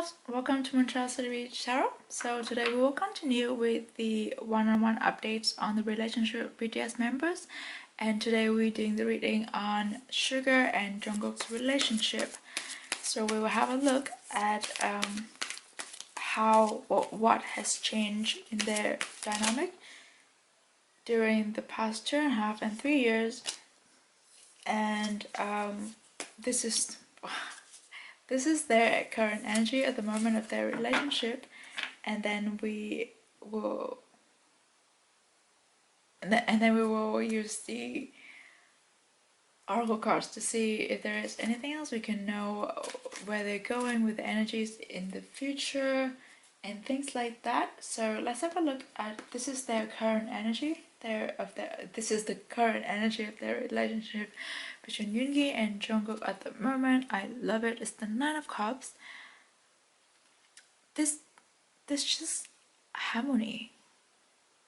loves, welcome to MoonChild Serendipity Tarot. So today we will continue with the one-on-one updates on the relationship of BTS members, and today we're doing the reading on SUGA and Jung Kook's relationship. So we will have a look at what has changed in their dynamic during the past 2.5 and 3 years, and this is their current energy at the moment of their relationship, and then we will use the oracle cards to see if there is anything else we can know where they're going with the energies in the future and things like that. So let's have a look at this is their current energy. This is the current energy of their relationship between Yoongi and Jung Kook at the moment. I love it. It's the Nine of Cups. This just harmony.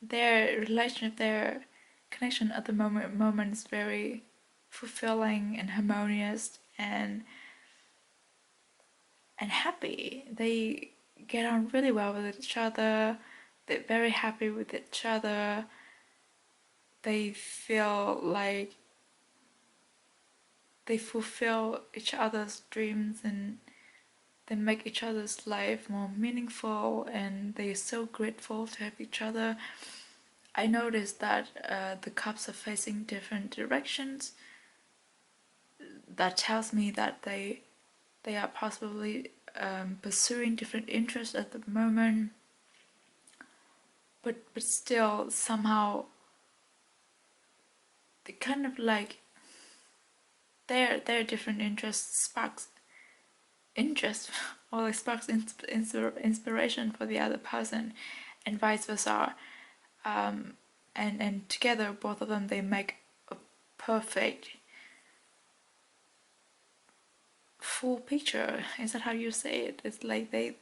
Their relationship, their connection at the moment is very fulfilling and harmonious and happy. They get on really well with each other. They're very happy with each other. They feel like they fulfill each other's dreams and they make each other's life more meaningful, and they're so grateful to have each other. I noticed that the cups are facing different directions. That tells me that they are possibly pursuing different interests at the moment, but still somehow they kind of like their different interests sparks interest or like sparks inspiration for the other person, and vice versa. And together, both of them, they make a perfect full picture. Is that how you say it? It's like they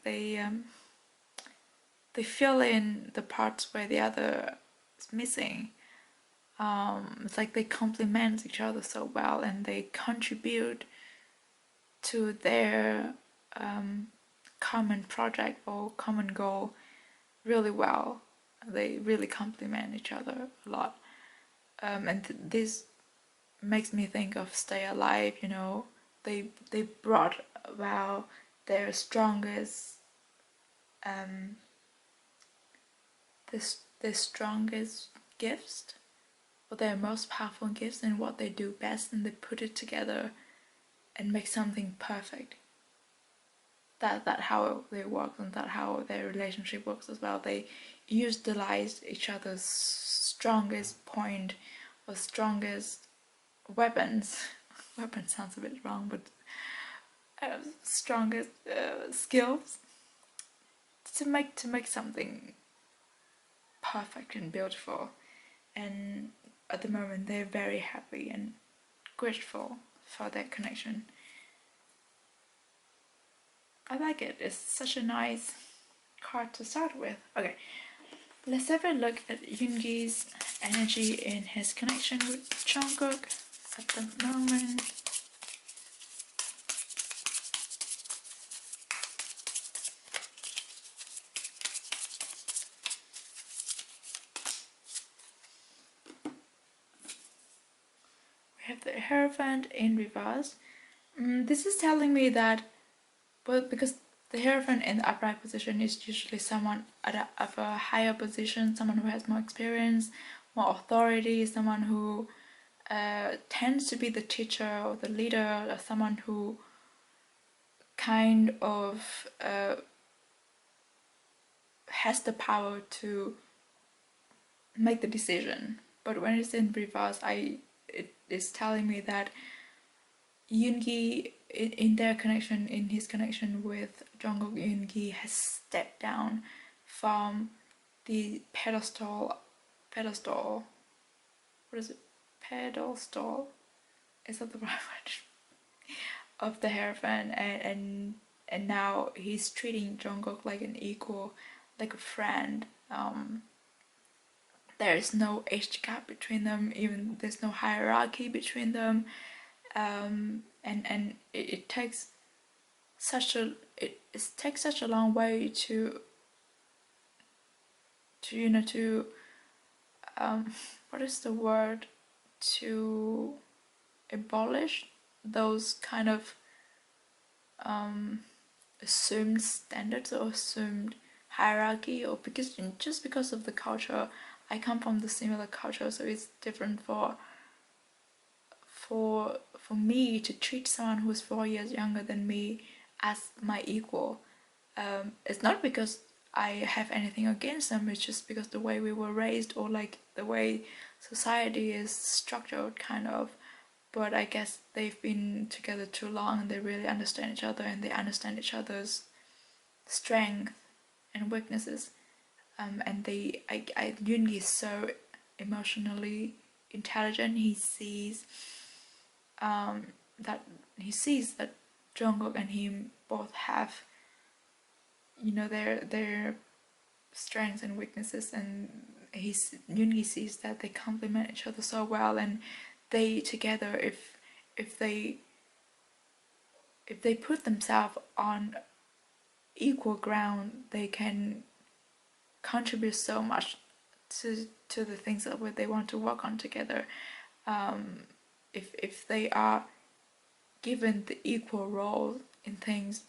fill in the parts where the other is missing. It's like they complement each other so well, and they contribute to their common project or common goal really well. They really complement each other a lot, and this makes me think of Stay Alive. You know, they brought about their strongest their strongest gifts, or their most powerful gifts, and what they do best, and they put it together and make something perfect. That how they work, and that how their relationship works as well. They utilize each other's strongest point or strongest weapons. Weapon sounds a bit wrong, but strongest skills to make something perfect and beautiful. And at the moment, they're very happy and grateful for their connection. I like it. It's such a nice card to start with. Okay, let's have a look at Yoongi's energy in his connection with Jung Kook at the moment. We have the Hierophant in reverse. This is telling me that, well, because the Hierophant in the upright position is usually someone of a higher position, someone who has more experience, more authority, someone who tends to be the teacher or the leader, or someone who kind of has the power to make the decision. But when it's in reverse, it is telling me that Yoongi, in his connection with Jung Kook, Yoongi has stepped down from the pedestal. What is it? Pedestal? Is that the right word? Of the Hierophant, and now he's treating Jung Kook like an equal, like a friend. There is no age gap between them. Even there's no hierarchy between them. And it takes it takes such a long way to you know to what is the word, to abolish those kind of assumed standards or assumed hierarchy, or because of the culture. I come from the similar culture, so it's different for me to treat someone who's 4 years younger than me as my equal. It's not because I have anything against them, it's just because the way we were raised, or like the way society is structured, kind of. But I guess they've been together too long and they really understand each other, and they understand each other's strength and weaknesses. And Yoongi is so emotionally intelligent. That he sees that Jungkook and him both have, their strengths and weaknesses, and Yoongi sees that they complement each other so well, and they together, if they put themselves on equal ground, they can contribute so much to the things that they want to work on together. If they are given the equal role in things,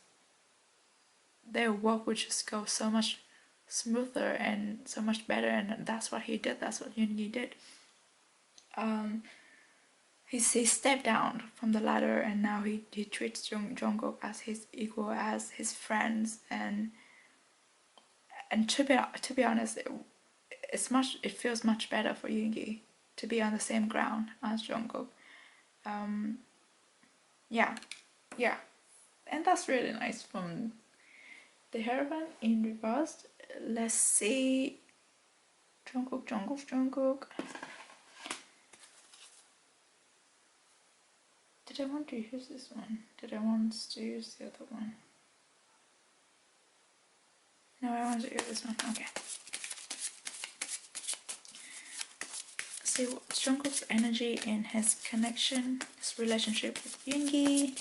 their work would just go so much smoother and so much better, and that's what he did. That's what Yoongi did. He stepped down from the ladder, and now he treats Jungkook as his equal, as his friends, and to be honest, it feels much better for Yoongi to be on the same ground as Jungkook. Yeah, and that's really nice from the Hierophant in reverse. Let's see. Jungkook. Did I want to use this one? Did I want to use the other one? No, I want to use this one. Okay. See what's Jungkook's energy in his connection, his relationship with Yoongi.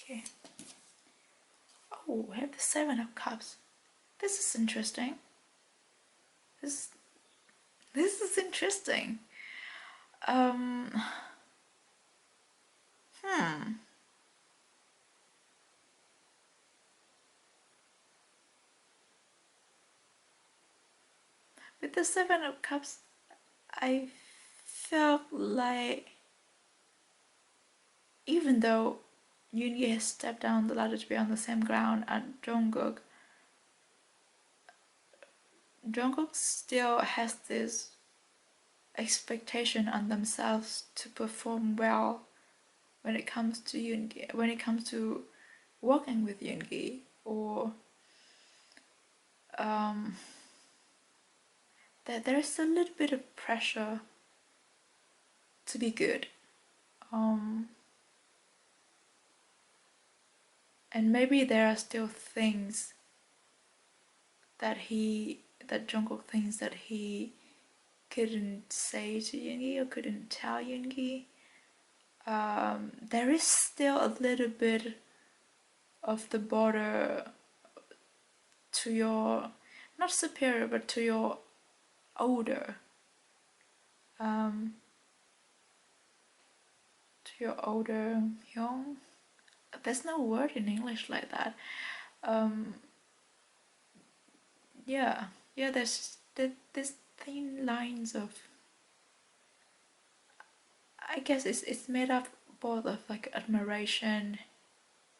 Okay. Oh, we have the Seven of Cups. This is interesting. This is interesting. With the Seven of Cups, I felt like, even though Yoongi has stepped down the ladder to be on the same ground as Jungkook still has this expectation on themselves to perform well when it comes to Yoongi, when it comes to working with Yoongi, or that there is a little bit of pressure to be good. And maybe there are still things that Jungkook thinks that he couldn't say to Yoongi or couldn't tell Yoongi. There is still a little bit of the border to your, not superior, but to your older, young. There's no word in English like that. There's this thin lines of, I guess it's made up both of like admiration,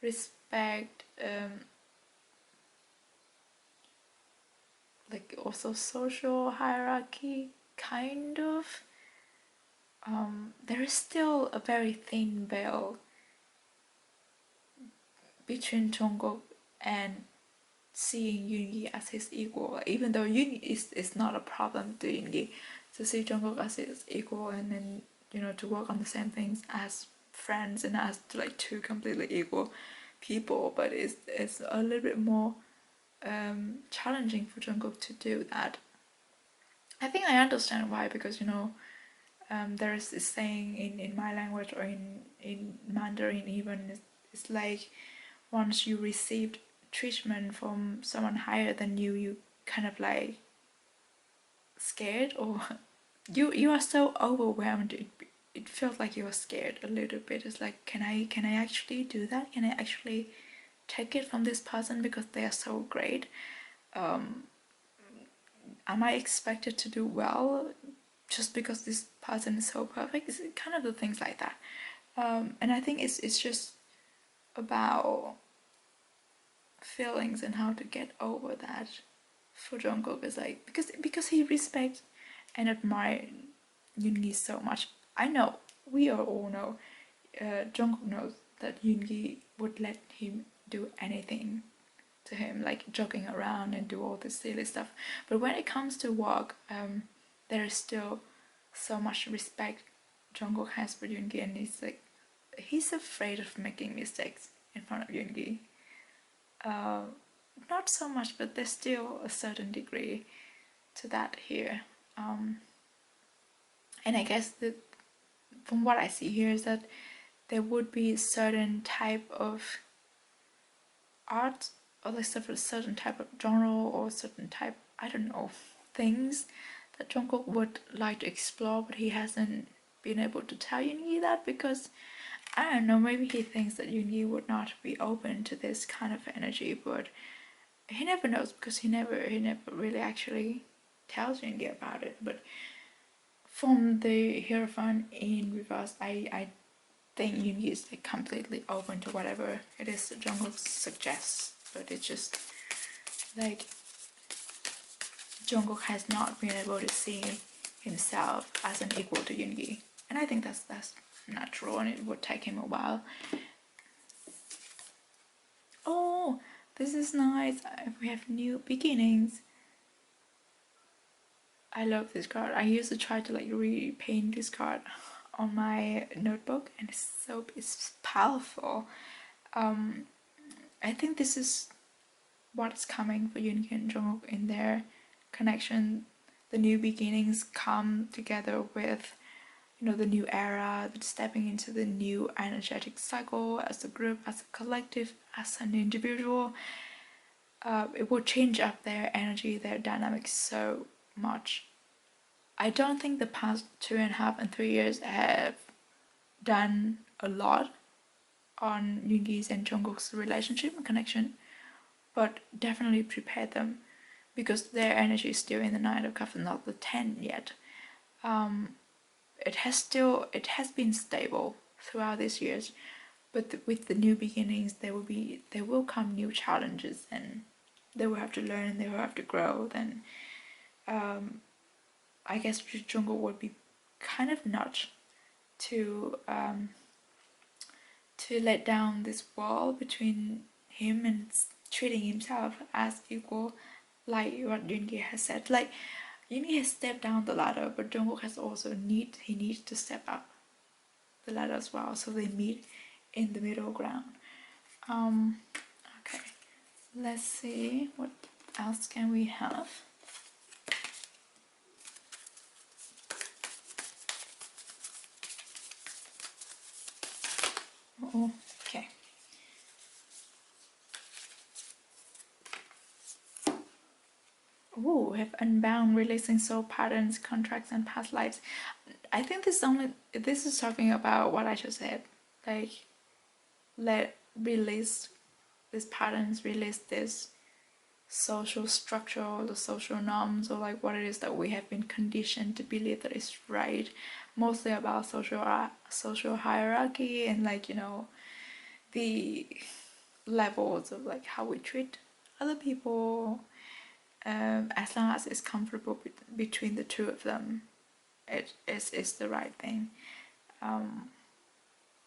respect, like also social hierarchy, kind of. There is still a very thin veil between Jungkook and seeing Yoongi as his equal, even though Yoongi is not a problem to Yoongi, to see Jungkook as his equal, and then to work on the same things as friends and as like two completely equal people. But it's a little bit more challenging for Jungkook to do that. I think I understand why, because there is this saying in my language, or in Mandarin even, it's like once you received treatment from someone higher than you, you kind of like scared, or you are so overwhelmed, it feels like you are scared a little bit. It's like, can I actually do that? Can I actually take it from this person because they are so great? Am I expected to do well just because this person is so perfect? It's kind of the things like that. And I think it's just about feelings and how to get over that. For Jung Kook is like, because he respects and admires Yoongi so much. I know, we all know, Jung Kook knows that Yoongi would let him do anything to him, like joking around and do all this silly stuff. But when it comes to work, there is still so much respect Jung Kook has for Yoongi, and he's afraid of making mistakes in front of Yoongi. Not so much, but there's still a certain degree to that here. And I guess that from what I see here is that there would be a certain type of art, or like a certain type of genre, or certain type, I don't know, things that Jungkook would like to explore, but he hasn't been able to tell Yoongi that, because I don't know, maybe he thinks that Yoongi would not be open to this kind of energy, but he never knows, because he never really actually tells Yoongi about it. But from the Hierophant in reverse, I think Yoongi is like completely open to whatever it is that Jungkook suggests, but it's just like Jungkook has not been able to see himself as an equal to Yoongi, and I think that's natural, and it would take him a while. Oh, this is nice. We have new beginnings. I love this card. I used to try to like repaint this card on my notebook, and it's powerful. I think this is what's coming for Yoongi and Jungkook in their connection. The new beginnings come together with the new era, stepping into the new energetic cycle as a group, as a collective, as an individual. It will change up their energy, their dynamics so much. I don't think the past 2.5 and 3 years have done a lot on Yoongi's and Jungkook's relationship and connection, but definitely prepared them, because their energy is still in the Nine of Cups and not the 10 yet. It has been stable throughout these years, but with the new beginnings, there will come new challenges, and they will have to learn, they will have to grow. Then I guess Jungkook would be kind of nudged to let down this wall between him and treating himself as equal, like what Yoongi has said. Like, Yoongi has stepped down the ladder, but Jungkook has also needs to step up the ladder as well, so they meet in the middle ground. Okay, let's see what else can we have. Okay. Ooh, we have Unbound, releasing soul patterns, contracts, and past lives. I think this is talking about what I just said. Like, release these patterns, release this social structure, or the social norms, or like what it is that we have been conditioned to believe that is right. Mostly about social hierarchy, and like the levels of like how we treat other people. As long as it's comfortable between the two of them, it is the right thing.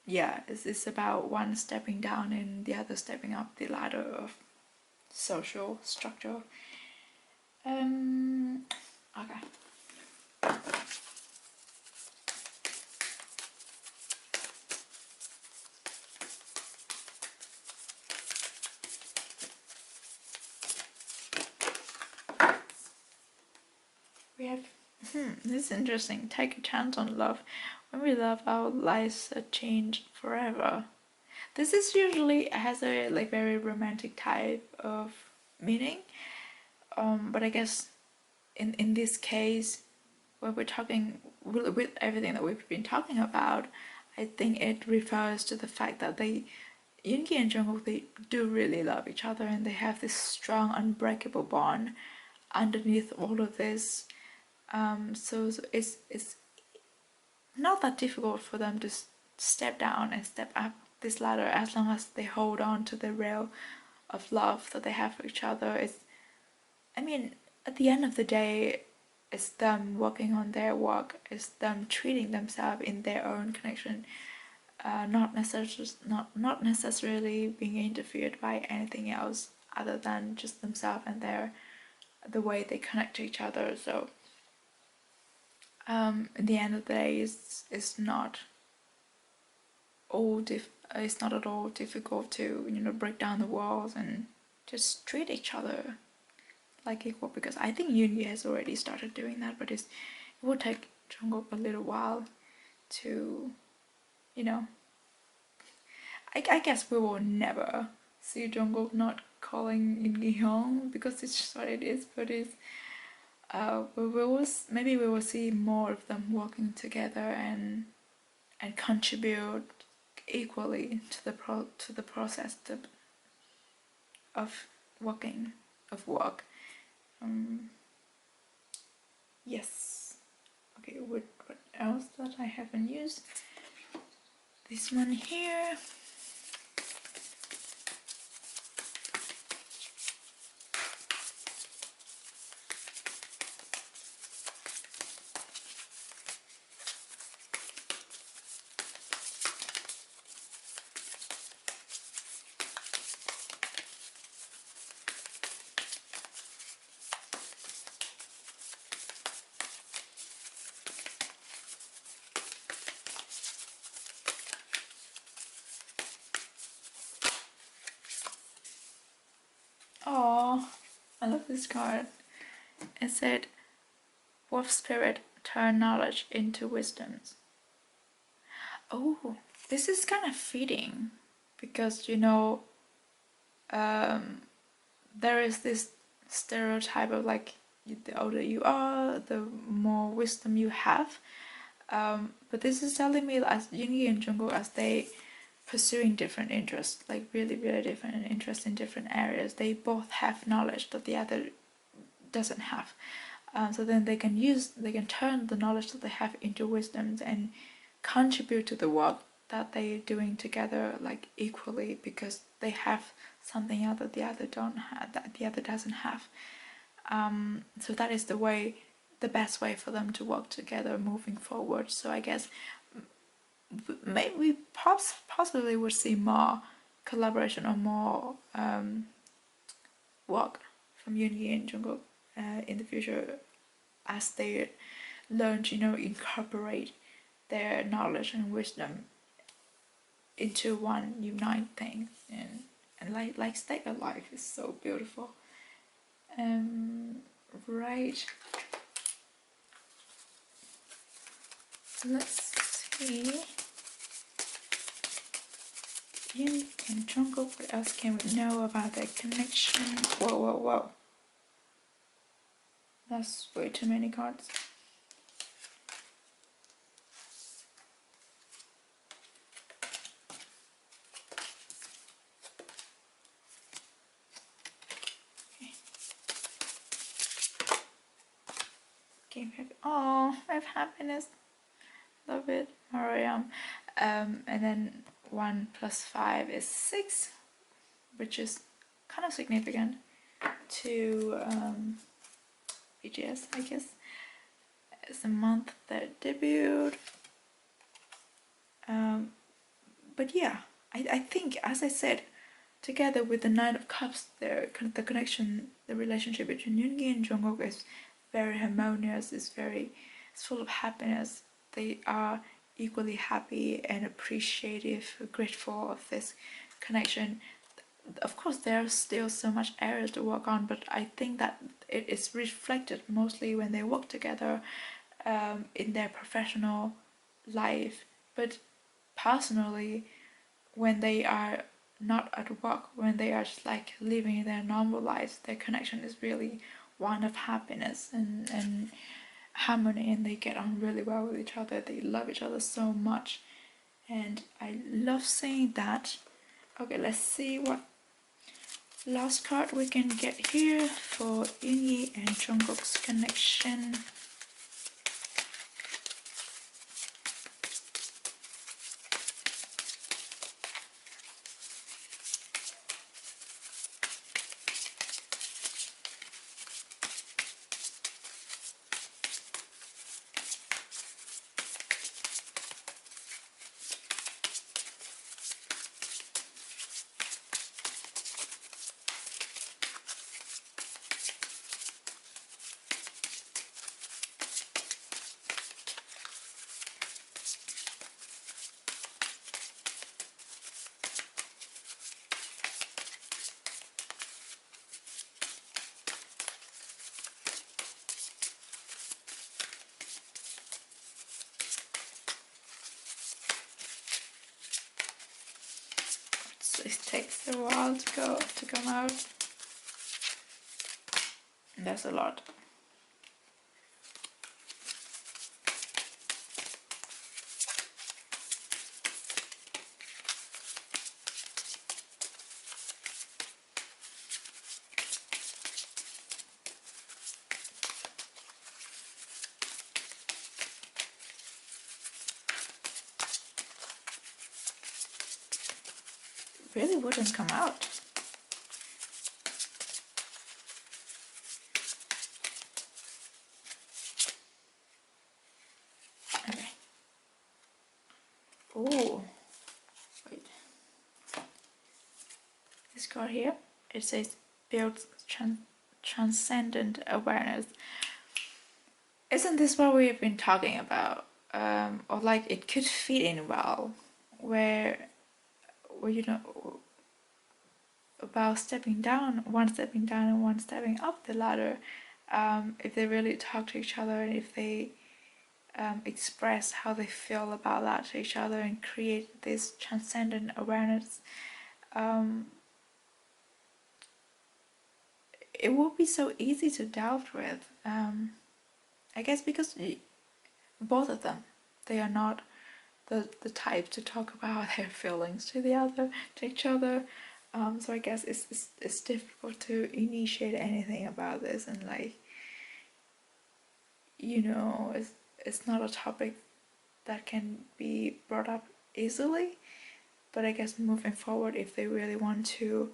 Yeah, it's about one stepping down and the other stepping up the ladder of social structure. Okay. We have This is interesting. Take a chance on love. When we love, our lives are changed forever. This is usually has a like very romantic type of meaning. But I guess in this case, where we're talking with everything that we've been talking about, I think it refers to the fact that Yoongi and Jungkook, they do really love each other, and they have this strong, unbreakable bond underneath all of this. So it's not that difficult for them to step down and step up this ladder as long as they hold on to the rail of love that they have for each other. I mean, at the end of the day, it's them working on their work, it's them treating themselves in their own connection, not necessarily being interfered by anything else other than just themselves and the way they connect to each other. So in the end of the day, it's not it's not at all difficult to break down the walls and just treat each other like equal, because I think Yoongi has already started doing that, but it will take Jungkook a little while to, I guess we will never see Jungkook not calling Yoongi home, because it's just what it is, but maybe we will see more of them working together and contribute equally to the process of work. Yes. Okay, what else that I haven't used? This one here. Oh, I love this card. It said, Wolf Spirit, turn knowledge into wisdoms. Oh, this is kind of fitting, because there is this stereotype of like, the older you are, the more wisdom you have. But this is telling me, as Yoongi and Jungkook, as they pursuing different interests, like really, really different interests in different areas, they both have knowledge that the other doesn't have. So then they can turn the knowledge that they have into wisdoms and contribute to the work that they're doing together, like equally, because they have something else that the other doesn't have. So that is the best way for them to work together moving forward. So I guess maybe possibly would see more collaboration or more work from Yoongi and Jungkook in the future, as they learn to incorporate their knowledge and wisdom into one unite thing, and like stay alive is so beautiful. Right. Let's see. Yoongi and Jungkook, what else can we know about their connection? Whoa. That's way too many cards. Oh, I have happiness. Love it. Mariam. And then 1 + 5 is 6, which is kind of significant to BTS, I guess. It's the month their debut. But yeah, I think, as I said, together with the Knight of Cups, the connection, the relationship between Yoongi and Jungkook is very harmonious. It's full of happiness. They are equally happy and appreciative, grateful of this connection. Of course, there are still so much areas to work on, but I think that it is reflected mostly when they work together, in their professional life, but personally, when they are not at work, when they are just like living their normal lives, their connection is really one of happiness and harmony, and they get on really well with each other. They love each other so much, and I love seeing that. Okay, let's see what last card we can get here for Yoongi and Jungkook's connection. It takes a while to come out. And that's a lot. Really wouldn't come out. Okay. Oh, wait. This card here, it says builds transcendent awareness. Isn't this what we've been talking about? Or like it could fit in well, where you know, about stepping down, one stepping down and one stepping up the ladder. If they really talk to each other, and if they express how they feel about that to each other and create this transcendent awareness, it will be so easy to delve with. I guess because both of them, they are not the type to talk about their feelings to each other. So I guess it's difficult to initiate anything about this, and like, you know, it's not a topic that can be brought up easily. But I guess moving forward, if they really want to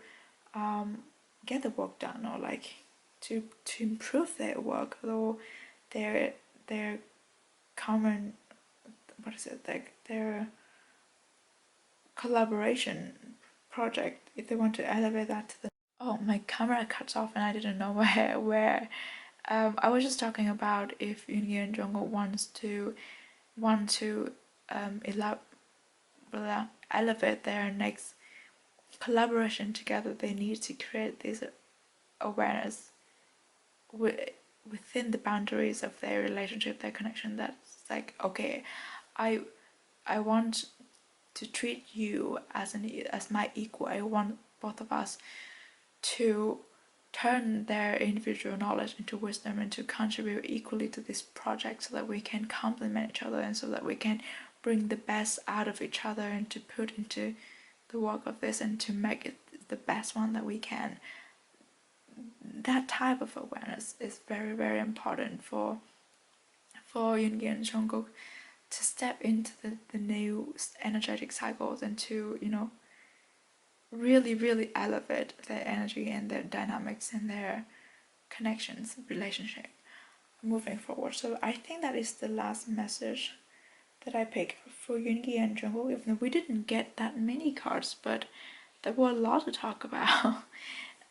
get the work done, or like to improve their work, or their common, what is it, like their collaboration project, if they want to elevate that to the, oh, my camera cuts off and I didn't know where. I was just talking about if Yoongi and Jungkook want to elevate their next collaboration together, they need to create this awareness within the boundaries of their relationship, their connection. That's like, okay, I want to treat you as my equal. I want both of us to turn their individual knowledge into wisdom and to contribute equally to this project, so that we can complement each other and so that we can bring the best out of each other and to put into the work of this and to make it the best one that we can. That type of awareness is very, very important for Yoongi and Jungkook to step into the new energetic cycles and to, you know, really elevate their energy and their dynamics and their connections, relationship moving forward. So I think that is the last message that I picked for Yoongi and Jungkook, even though we didn't get that many cards, but there were a lot to talk about.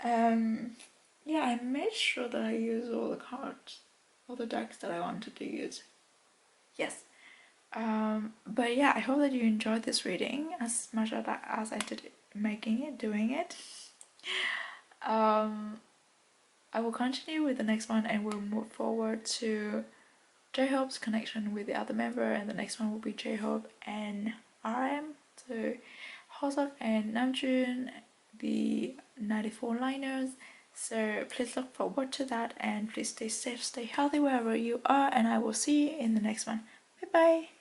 Yeah, I made sure that I use all the cards, all the decks that I wanted to use. Yes. But yeah, I hope that you enjoyed this reading as much as I did doing it. I will continue with the next one and we'll move forward to J-Hope's connection with the other member, and the next one will be J-Hope and RM. So Hoseok and Namjoon, the 94 liners. So please look forward to that, and please stay safe, stay healthy wherever you are, and I will see you in the next one. Bye bye.